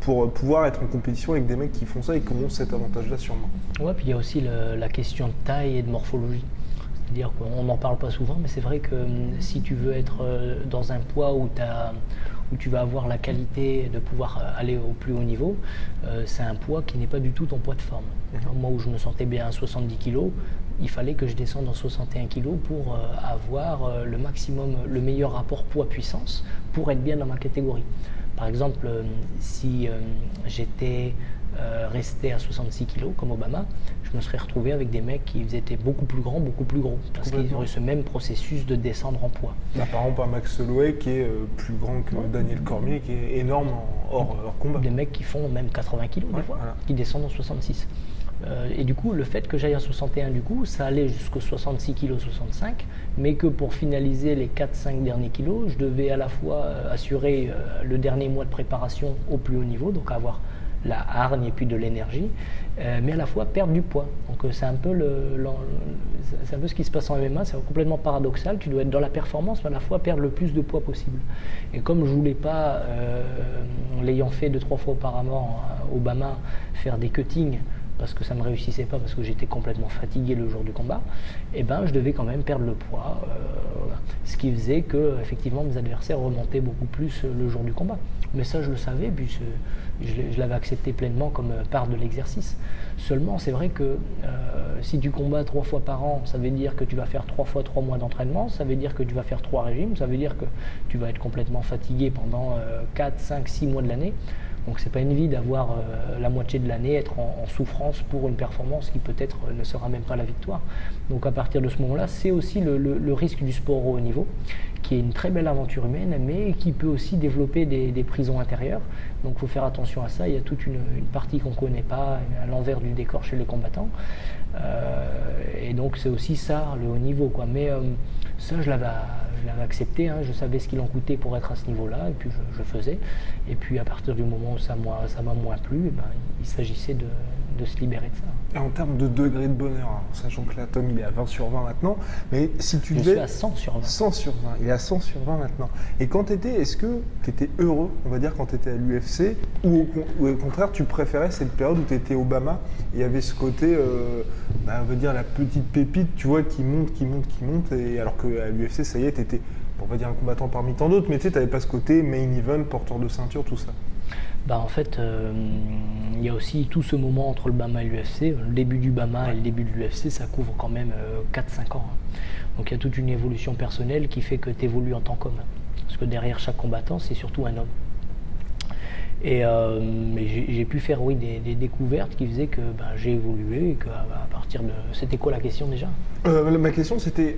pour pouvoir être en compétition avec des mecs qui font ça et qui ont cet avantage-là sûrement. Ouais, puis il y a aussi la question de taille et de morphologie. C'est-à-dire qu'on n'en parle pas souvent, mais c'est vrai que si tu veux être dans un poids où tu vas avoir la qualité de pouvoir aller au plus haut niveau, c'est un poids qui n'est pas du tout ton poids de forme. Moi, où je me sentais bien à 70 kg, il fallait que je descende en 61 kg pour avoir le maximum, le meilleur rapport poids-puissance pour être bien dans ma catégorie. Par exemple, si j'étais resté à 66 kg comme Obama, je me serais retrouvé avec des mecs qui étaient beaucoup plus grands, beaucoup plus gros, parce qu'ils auraient ce même processus de descendre en poids. Par exemple, un Max Holloway qui est plus grand que Daniel Cormier, qui est énorme hors combat. Des mecs qui font même 80 kg des fois, voilà, qui descendent en 66. Et du coup, le fait que j'aille à 61, du coup, ça allait jusqu'aux 66 kg, 65, mais que pour finaliser les 4-5 derniers kilos, je devais à la fois assurer le dernier mois de préparation au plus haut niveau, donc avoir la hargne et puis de l'énergie, mais à la fois perdre du poids. Donc c'est un peu ce qui se passe en MMA, c'est complètement paradoxal. Tu dois être dans la performance, mais à la fois perdre le plus de poids possible. Et comme je voulais pas, l'ayant fait 2-3 fois auparavant, Obama, faire des cuttings, parce que ça ne me réussissait pas, parce que j'étais complètement fatigué le jour du combat, et je devais quand même perdre le poids, ce qui faisait que effectivement mes adversaires remontaient beaucoup plus le jour du combat. Mais ça je le savais, puis je l'avais accepté pleinement comme part de l'exercice. Seulement c'est vrai que si tu combats 3 fois par an, ça veut dire que tu vas faire 3 fois 3 mois d'entraînement, ça veut dire que tu vas faire 3 régimes, ça veut dire que tu vas être complètement fatigué pendant 4, 5, 6 mois de l'année. Donc c'est pas une vie d'avoir la moitié de l'année, être en souffrance pour une performance qui peut-être ne sera même pas la victoire. Donc à partir de ce moment-là, c'est aussi le risque du sport au haut niveau, qui est une très belle aventure humaine, mais qui peut aussi développer des prisons intérieures. Donc il faut faire attention à ça, il y a toute une partie qu'on ne connaît pas, à l'envers du décor chez les combattants. Et donc c'est aussi ça, le haut niveau, quoi. Mais ça, je l'avais accepté, hein. Je savais ce qu'il en coûtait pour être à ce niveau-là, et puis je faisais. Et puis à partir du moment où ça m'a moins plu, il s'agissait de se libérer de ça. Et en termes de degré de bonheur, hein, sachant que là, Tom, il est à 20 sur 20 maintenant, mais si tu devais... Je suis à 100 sur 20. 100 sur 20, il est à 100 sur 20 maintenant. Et quand est-ce que tu étais heureux, on va dire, quand tu étais à l'UFC, ou au contraire, tu préférais cette période où tu étais Obama, et il y avait ce côté, on va dire, la petite pépite, tu vois, qui monte, et alors qu'à l'UFC, ça y est, tu étais, on va dire, un combattant parmi tant d'autres, mais tu sais, tu n'avais pas ce côté main event, porteur de ceinture, tout ça. En fait, il y a aussi tout ce moment entre le BAMA et l'UFC. Le début du BAMA et le début de l'UFC, ça couvre quand même 4-5 ans. Donc il y a toute une évolution personnelle qui fait que tu évolues en tant qu'homme. Parce que derrière chaque combattant, c'est surtout un homme. Et j'ai pu faire des découvertes qui faisaient que j'ai évolué et qu'à partir de... C'était quoi la question déjà ? Ma question c'était,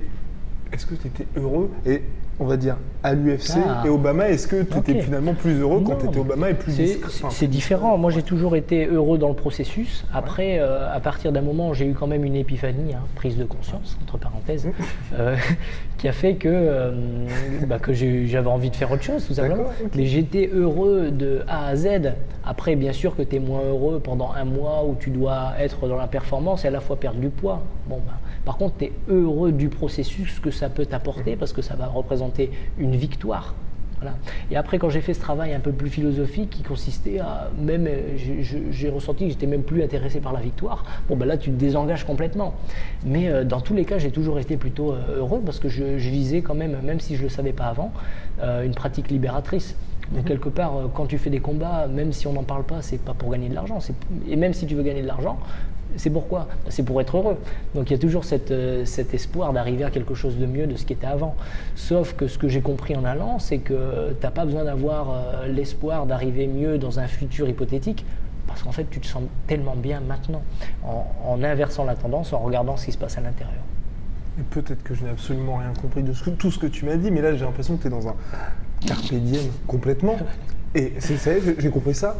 est-ce que tu étais heureux et on va dire à l'UFC et Obama, est-ce que tu étais finalement plus heureux quand tu étais Obama et plus discret ? C'est différent. Moi, j'ai toujours été heureux dans le processus. Après, à partir d'un moment, j'ai eu quand même une épiphanie, prise de conscience, entre parenthèses, qui a fait que j'avais envie de faire autre chose, tout simplement. Okay. Mais j'étais heureux de A à Z. Après, bien sûr que tu es moins heureux pendant un mois où tu dois être dans la performance et à la fois perdre du poids. Par contre, tu es heureux du processus que ça peut t'apporter parce que ça va représenter une victoire. Voilà. Et après, quand j'ai fait ce travail un peu plus philosophique qui consistait à j'ai ressenti que j'étais même plus intéressé par la victoire. Là, tu te désengages complètement. Mais dans tous les cas, j'ai toujours été plutôt heureux parce que je visais quand même si je le savais pas avant, une pratique libératrice. Donc quelque part, quand tu fais des combats, même si on n'en parle pas, c'est pas pour gagner de l'argent. Et même si tu veux gagner de l'argent, c'est pourquoi ? C'est pour être heureux. Donc il y a toujours cet espoir d'arriver à quelque chose de mieux de ce qui était avant. Sauf que ce que j'ai compris en allant, c'est que tu n'as pas besoin d'avoir l'espoir d'arriver mieux dans un futur hypothétique, parce qu'en fait tu te sens tellement bien maintenant, en inversant la tendance, en regardant ce qui se passe à l'intérieur. Et peut-être que je n'ai absolument rien compris de tout ce que tu m'as dit, mais là j'ai l'impression que tu es dans un carpe diem complètement. Et ça y est, j'ai compris ça.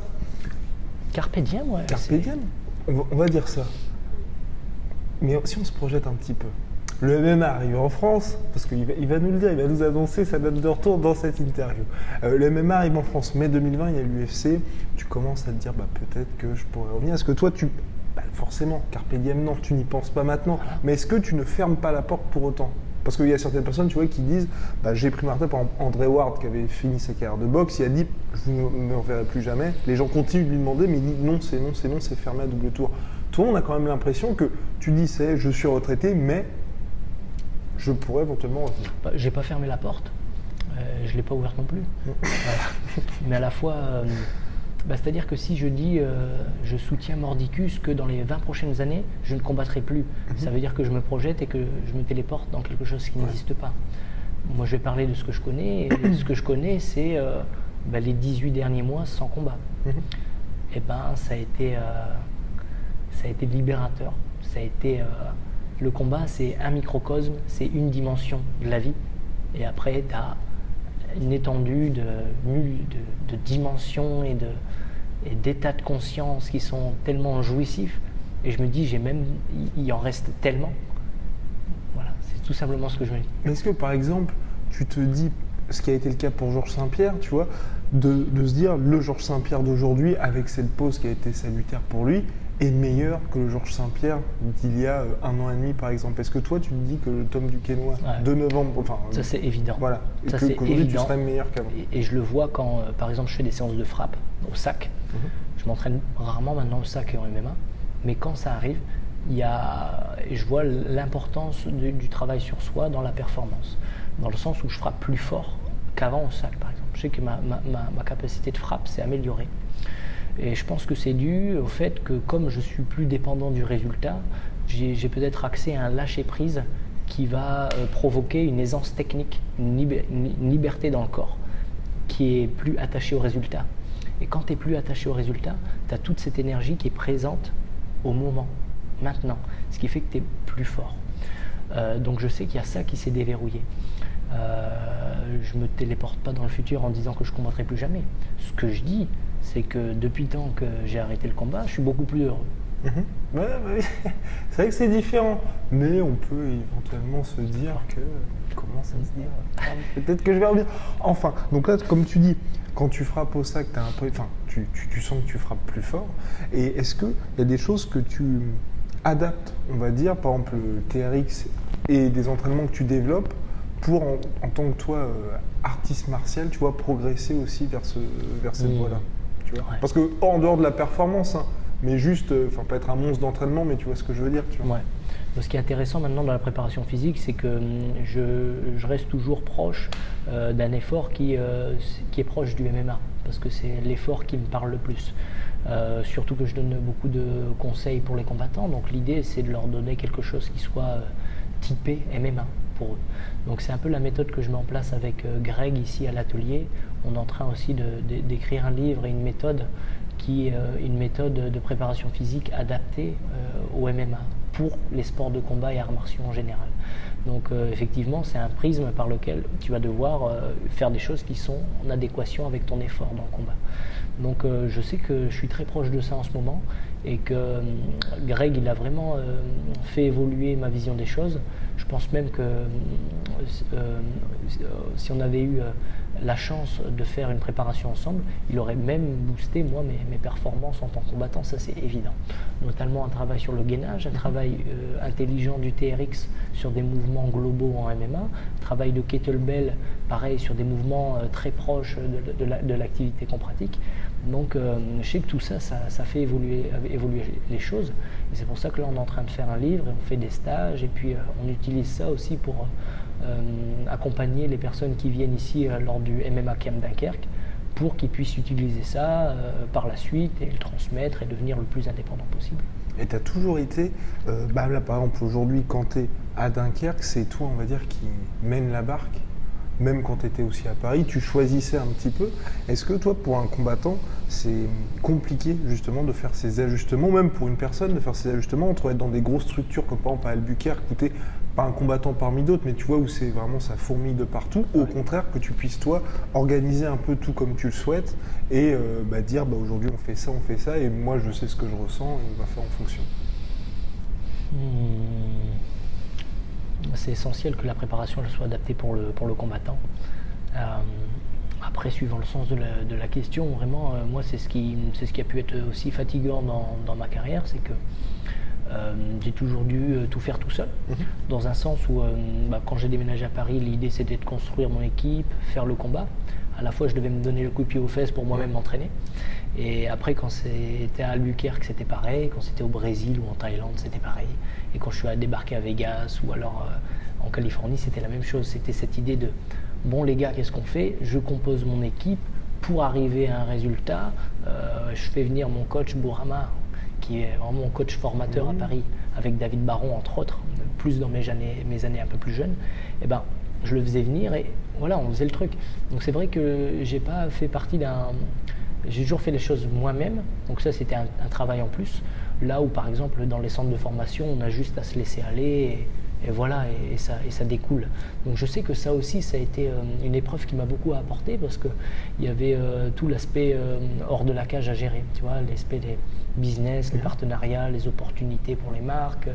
Carpe diem, ouais. Carpe diem. On va dire ça. Mais si on se projette un petit peu, le MMA arrive en France, parce qu'il va nous le dire, il va nous annoncer sa date de retour dans cette interview. Le MMA arrive en France, mai 2020, il y a l'UFC, tu commences à te dire peut-être que je pourrais revenir. Est-ce que toi, forcément, carpe diem, non, tu n'y penses pas maintenant, mais est-ce que tu ne fermes pas la porte pour autant ? Parce qu'il y a certaines personnes, tu vois, qui disent, j'ai pris ma retraite. Par exemple, André Ward, qui avait fini sa carrière de boxe, il a dit, je ne me reverrai plus jamais. Les gens continuent de lui demander, mais il dit, non, c'est fermé à double tour. Toi, on a quand même l'impression que tu dis, je suis retraité, mais je pourrais éventuellement revenir. J'ai pas fermé la porte, je l'ai pas ouverte non plus. Mais à la fois, c'est-à-dire que si je dis, je soutiens Mordicus que dans les 20 prochaines années, je ne combattrai plus, ça veut dire que je me projette et que je me téléporte dans quelque chose qui n'existe pas. Moi, je vais parler de ce que je connais, et ce que je connais, c'est les 18 derniers mois sans combat. Et ça a été libérateur. Ça a été le combat, c'est un microcosme, c'est une dimension de la vie. Et après, tu as une étendue de dimensions et d'états de conscience qui sont tellement jouissifs. Et je me dis, il en reste tellement. Voilà, c'est tout simplement ce que je me dis. Est-ce que, par exemple, tu te dis, ce qui a été le cas pour Georges Saint-Pierre, tu vois, de se dire, le Georges Saint-Pierre d'aujourd'hui, avec cette pause qui a été salutaire pour lui, est meilleur que le Georges Saint-Pierre d'il y a 1 an et demi, par exemple. Est-ce que toi, tu te dis que le Tom Duquesnoy de novembre... Ça, c'est évident. Voilà. Et ça, c'est qu'aujourd'hui, évident. Tu serais meilleur qu'avant. Et je le vois quand, par exemple, je fais des séances de frappe au sac. Je m'entraîne rarement maintenant au sac et en MMA. Mais quand ça arrive, je vois l'importance du travail sur soi dans la performance. Dans le sens où je frappe plus fort qu'avant au sac, par exemple. Je sais que ma capacité de frappe s'est améliorée. Et je pense que c'est dû au fait que comme je suis plus dépendant du résultat, j'ai peut-être accès à un lâcher-prise qui va provoquer une aisance technique, une liberté dans le corps, qui est plus attachée au résultat. Et quand tu n'es plus attaché au résultat, tu as toute cette énergie qui est présente au moment, maintenant, ce qui fait que tu es plus fort. Donc je sais qu'il y a ça qui s'est déverrouillé. Je ne me téléporte pas dans le futur en disant que je ne combattrai plus jamais. Ce que je dis, c'est que depuis le temps que j'ai arrêté le combat, je suis beaucoup plus heureux. C'est vrai que c'est différent, mais on peut éventuellement se dire que comment ça se dire peut-être que je vais revenir. Enfin, donc là, comme tu dis, quand tu frappes au sac, tu sens que tu frappes plus fort. Et est-ce qu'il y a des choses que tu adaptes, on va dire, par exemple le TRX et des entraînements que tu développes pour, en tant que toi, artiste martial, tu vois, progresser aussi vers cette voie-là, tu vois. Parce que en dehors de la performance, mais juste, pas être un monstre d'entraînement, mais tu vois ce que je veux dire, tu vois. Ouais. Ce qui est intéressant maintenant dans la préparation physique, c'est que je reste toujours proche d'un effort qui est proche du MMA, parce que c'est l'effort qui me parle le plus. Surtout que je donne beaucoup de conseils pour les combattants, donc l'idée c'est de leur donner quelque chose qui soit typé MMA pour eux. Donc c'est un peu la méthode que je mets en place avec Greg ici à l'atelier. On est en train aussi d'écrire un livre et une méthode qui est une méthode de préparation physique adaptée au MMA pour les sports de combat et arts martiaux en général. Donc effectivement, c'est un prisme par lequel tu vas devoir faire des choses qui sont en adéquation avec ton effort dans le combat. Donc je sais que je suis très proche de ça en ce moment et que Greg, il a vraiment fait évoluer ma vision des choses. Je pense même que si on avait eu la chance de faire une préparation ensemble, il aurait même boosté moi mes performances en tant que combattant, ça c'est évident. Notamment un travail sur le gainage, un travail intelligent du TRX sur des mouvements globaux en MMA, un travail de kettlebell, pareil sur des mouvements très proches de l'activité qu'on pratique. Donc je sais que tout ça, ça fait évoluer les choses. Et c'est pour ça que là on est en train de faire un livre et on fait des stages et puis on utilise ça aussi pour accompagner les personnes qui viennent ici lors du MMA Camp Dunkerque pour qu'ils puissent utiliser ça par la suite et le transmettre et devenir le plus indépendant possible. Et tu as toujours été, là par exemple aujourd'hui quand tu es à Dunkerque, c'est toi on va dire qui mène la barque. Même quand tu étais aussi à Paris, tu choisissais un petit peu. Est-ce que toi, pour un combattant, c'est compliqué justement de faire ces ajustements, même pour une personne, de faire ces ajustements entre être dans des grosses structures comme par exemple à Albuquerque, où t'es pas un combattant parmi d'autres, mais tu vois où c'est vraiment ça fourmille de partout, ou au contraire que tu puisses toi organiser un peu tout comme tu le souhaites et dire aujourd'hui on fait ça, et moi je sais ce que je ressens et on va faire en fonction. C'est essentiel que la préparation soit adaptée pour le combattant. Après, suivant le sens de la question, vraiment, moi, c'est ce qui a pu être aussi fatigant dans ma carrière, c'est que J'ai toujours dû tout faire tout seul, dans un sens où quand j'ai déménagé à Paris, l'idée c'était de construire mon équipe, faire le combat. À la fois, je devais me donner le coup de pied aux fesses pour moi-même m'entraîner. Et après, quand c'était à Albuquerque, c'était pareil. Quand c'était au Brésil ou en Thaïlande, c'était pareil. Et quand je suis débarqué à Vegas ou alors en Californie, c'était la même chose. C'était cette idée de, bon les gars, qu'est-ce qu'on fait? Je compose mon équipe pour arriver à un résultat. Je fais venir mon coach Bourama, qui est vraiment mon coach formateur à Paris, avec David Baron entre autres, plus dans mes années un peu plus jeunes. Et ben, je le faisais venir et voilà, on faisait le truc. Donc c'est vrai que j'ai pas fait partie j'ai toujours fait les choses moi-même, donc ça c'était un travail en plus. Là où par exemple dans les centres de formation, on a juste à se laisser aller et voilà, et ça découle. Donc je sais que ça aussi, ça a été une épreuve qui m'a beaucoup apporté parce qu'il y avait tout l'aspect hors de la cage à gérer, tu vois, l'aspect des business, les partenariats, les opportunités pour les marques,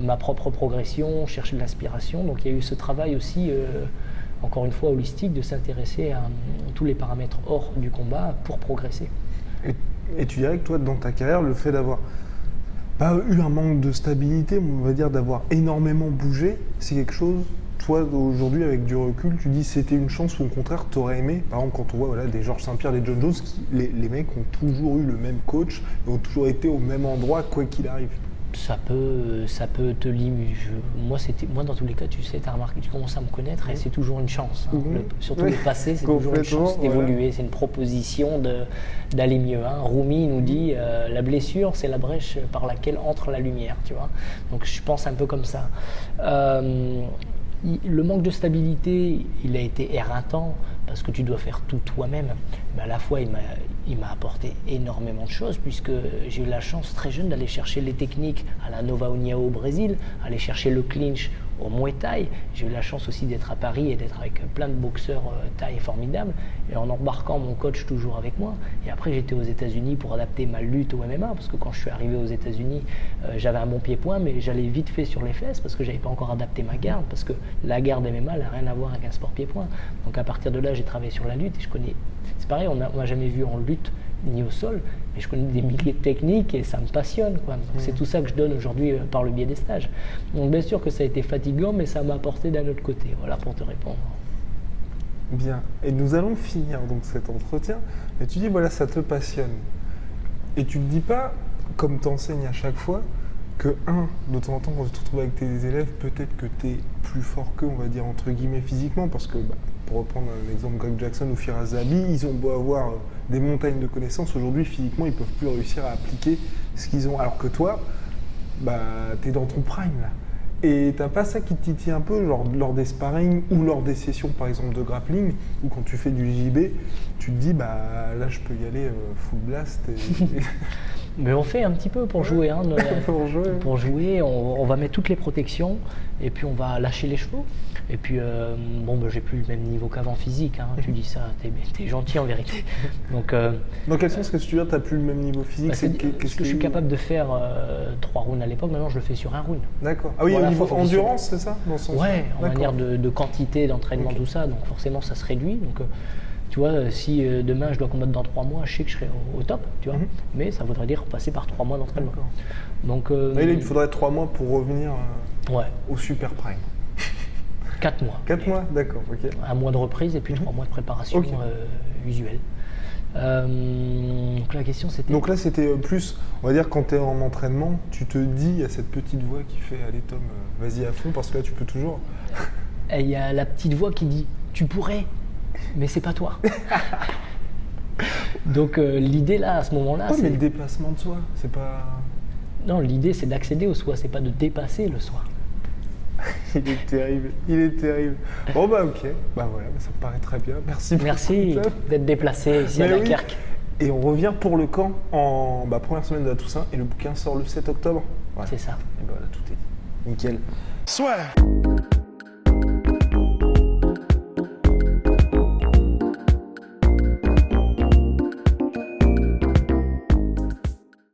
ma propre progression, chercher de l'inspiration. Donc il y a eu ce travail aussi, encore une fois holistique, de s'intéresser à tous les paramètres hors du combat pour progresser. Et tu dirais que toi, dans ta carrière, le fait d'avoir pas eu un manque de stabilité, mais on va dire d'avoir énormément bougé, c'est quelque chose, toi aujourd'hui avec du recul, tu dis c'était une chance ou au contraire tu aurais aimé, par exemple quand on voit des Georges Saint-Pierre, des John Jones, les mecs ont toujours eu le même coach et ont toujours été au même endroit quoi qu'il arrive. Ça peut te limiter. Moi, dans tous les cas, tu sais, tu as remarqué, tu commences à me connaître et c'est toujours une chance. Surtout le passé, c'est toujours une chance d'évoluer. C'est une proposition d'aller mieux. Rumi nous dit la blessure, c'est la brèche par laquelle entre la lumière. Tu vois. Donc je pense un peu comme ça. Le manque de stabilité, il a été éreintant parce que tu dois faire tout toi-même. Mais à la fois, il m'a apporté énormément de choses puisque j'ai eu la chance très jeune d'aller chercher les techniques à la Nova União au Brésil, aller chercher le clinch au Muay Thai. J'ai eu la chance aussi d'être à Paris et d'être avec plein de boxeurs thaï formidables et en embarquant mon coach toujours avec moi. Et après, j'étais aux États-Unis pour adapter ma lutte au MMA parce que quand je suis arrivé aux États-Unis, j'avais un bon pied-point, mais j'allais vite fait sur les fesses parce que j'avais pas encore adapté ma garde parce que la garde MMA n'a rien à voir avec un sport pied-point. Donc à partir de là, j'ai travaillé sur la lutte et je connais. C'est pareil, on m'a jamais vu en lutte ni au sol, mais je connais des milliers de techniques et ça me passionne, quoi. Donc c'est tout ça que je donne aujourd'hui par le biais des stages. Donc bien sûr que ça a été fatigant, mais ça m'a apporté d'un autre côté. Voilà pour te répondre. Bien. Et nous allons finir donc cet entretien. Mais tu dis voilà, ça te passionne. Et tu ne dis pas, comme tu enseignes à chaque fois, que de temps en temps, quand tu te retrouves avec tes élèves, peut-être que tu es plus fort qu'eux, on va dire entre guillemets physiquement, parce que pour reprendre l'exemple Greg Jackson ou Firas Zahabi, ils ont beau avoir des montagnes de connaissances, aujourd'hui physiquement ils peuvent plus réussir à appliquer ce qu'ils ont, alors que toi, tu es dans ton prime là. Et t'as pas ça qui te titille un peu, genre lors des sparring ou lors des sessions par exemple de grappling, ou quand tu fais du JB, tu te dis là je peux y aller full blast. Mais on fait un petit peu pour jouer. Pour jouer, on va mettre toutes les protections et puis on va lâcher les chevaux. Et puis, j'ai plus le même niveau qu'avant physique. Tu dis ça, t'es gentil en vérité. Donc, dans quel sens est-ce que tu veux dire t'as plus le même niveau physique? Parce que je suis capable de faire 3 rounds à l'époque, maintenant je le fais sur un round. D'accord. Ah oui, au niveau endurance, c'est ça dans ce sens? Ouais, en manière de quantité, d'entraînement, tout ça. Donc forcément, ça se réduit. Donc, tu vois, si demain je dois combattre dans 3 mois, je sais que je serai au top, tu vois. Mais ça voudrait dire passer par 3 mois d'entraînement. Donc, il faudrait 3 mois pour revenir au super prime. 4 mois. 4 mois, d'accord, ok. Un mois de reprise et puis 3 mois de préparation usuelle. Donc la question c'était... Donc là c'était plus, on va dire quand tu es en entraînement, tu te dis, il y a cette petite voix qui fait allez Tom, vas-y à fond parce que là tu peux toujours... Et il y a la petite voix qui dit, tu pourrais, mais c'est pas toi. Donc l'idée là, à ce moment-là... mais le dépassement de soi, c'est pas... Non, l'idée c'est d'accéder au soi, c'est pas de dépasser le soi. Il est terrible. Bon ok, voilà, ça me paraît très bien. Merci d'être déplacé ici à Dunkerque. Et on revient pour le camp en première semaine de la Toussaint et le bouquin sort le 7 octobre. Voilà. C'est ça. Et voilà, tout est dit. Nickel. Soit.